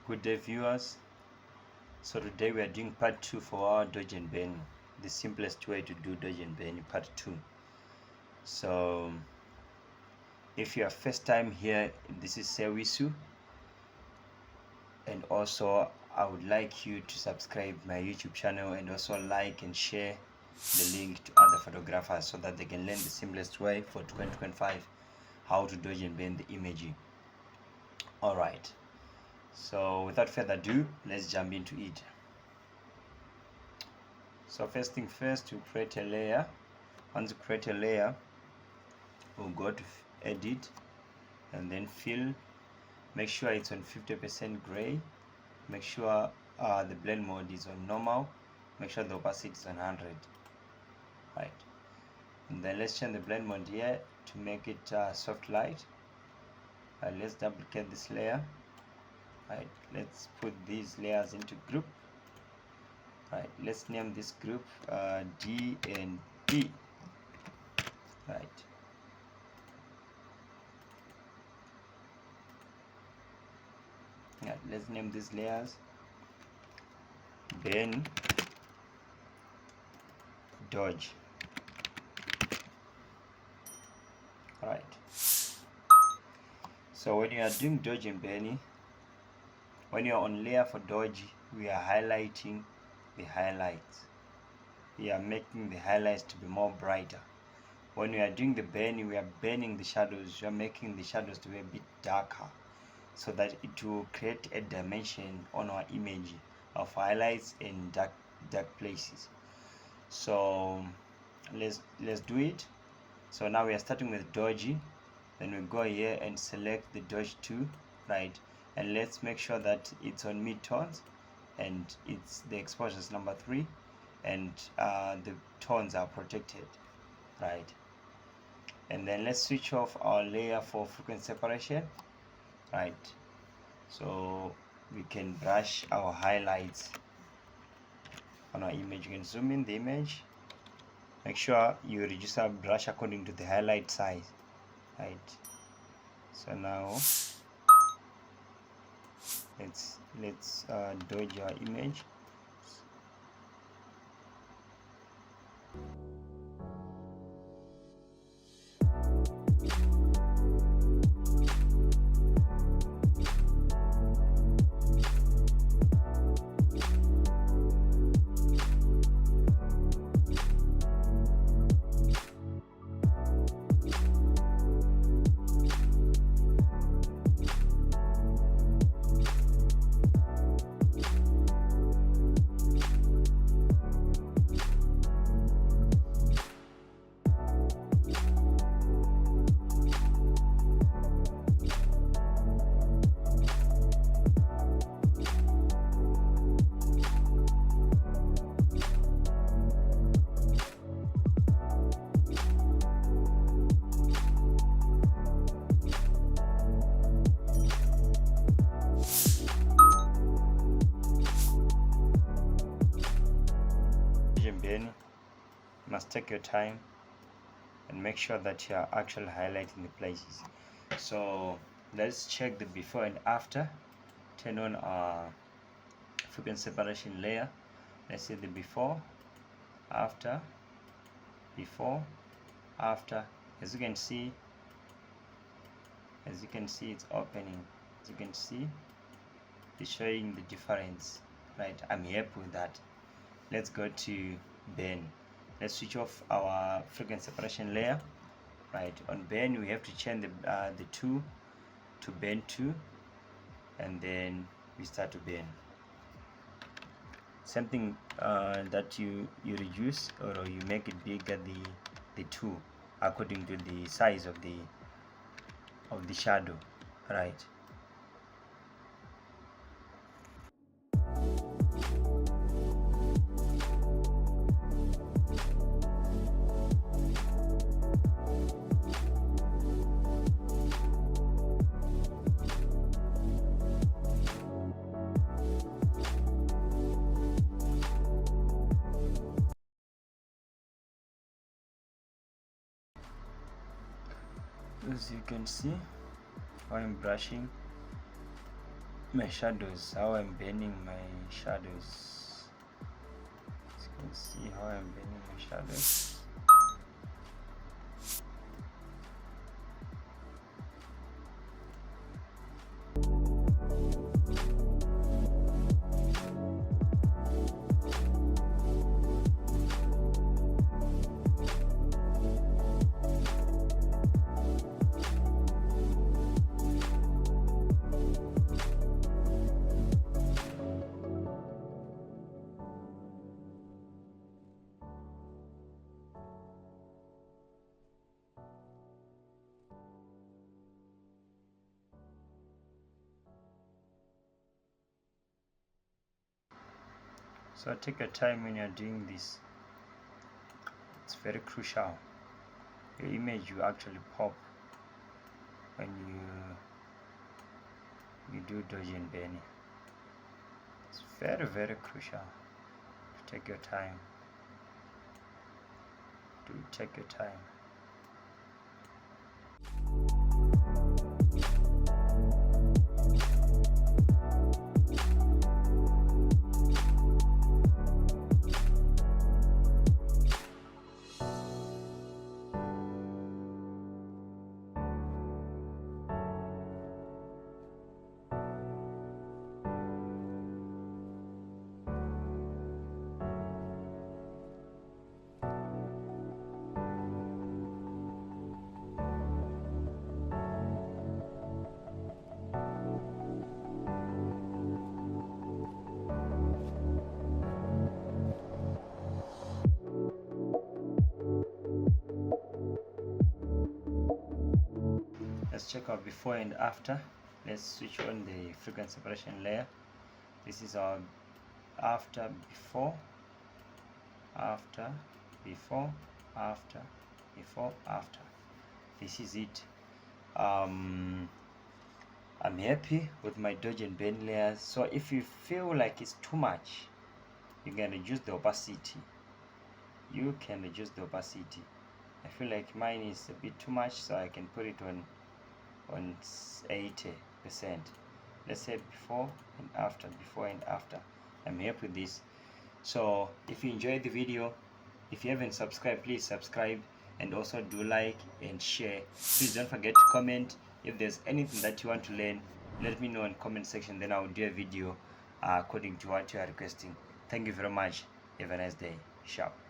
Good day, viewers. So today we are doing part 2 for our dodge and bend, the simplest way to do dodge and bend, part 2. So if you are first time here, this is Sewisu, and also I would like you to subscribe my YouTube channel and also like and share the link to other photographers so that they can learn the simplest way for 2025 how to dodge and bend the imaging. Alright, so without further ado, let's jump into it. So first thing first, you create a layer. Once you create a layer, we'll go to edit and then fill. Make sure it's on 50% gray. Make sure the blend mode is on normal. Make sure the opacity is on 100. Right, and then let's change the blend mode here to make it soft light. Let's duplicate this layer. Right, let's put these layers into group. Right, let's name this group D and B. Right, yeah, let's name these layers bend, dodge. Alright, so when you are doing dodge and bend, when you are on layer for dodge, we are highlighting the highlights. We are making the highlights to be more brighter. When we are doing the bend, we are bending the shadows. We are making the shadows to be a bit darker, so that it will create a dimension on our image of highlights in dark places. So let's do it. So now we are starting with dodge. Then we go here and select the dodge 2, right, and let's make sure that it's on mid-tones and it's the exposure is number 3 and the tones are protected, right. And then let's switch off our layer for frequency separation, right, so we can brush our highlights on our image. You can zoom in the image. Make sure you reduce our brush according to the highlight size, right. So now let's dodge our image. You must take your time and make sure that you are actually highlighting the places. So let's check the before and after. Turn on our frequency separation layer. Let's see the before, after, before, after. As you can see, it's opening. As you can see, it's showing the difference, right. I'm happy with that. Let's go to bend. Let's switch off our frequency separation layer, right. On bend, we have to change the 2 to bend 2, and then we start to bend. Something that you reduce or you make it bigger, the 2 according to the size of the shadow, right. As you can see, I'm brushing my shadows, how I'm bending my shadows. As you can see how I'm bending my shadows. So take your time when you're doing this. It's very crucial. Your image will actually pop when you do dodge and bend. It's very, very crucial to take your time. Do take your time. Let's check our before and after. Let's switch on the frequency separation layer. This is our after, before, after, before, after, before, after. This is it. I'm happy with my dodge and bend layers. So if you feel like it's too much, you can reduce the opacity. You can reduce the opacity. I feel like mine is a bit too much, so I can put it on 80%. Let's say before and after, before and after. I'm happy with this. So if you enjoyed the video, if you haven't subscribed, please subscribe, and also do like and share. Please don't forget to comment. If there's anything that you want to learn, let me know in comment section, then I'll do a video according to what you are requesting. Thank you very much. Have a nice day. Sharp.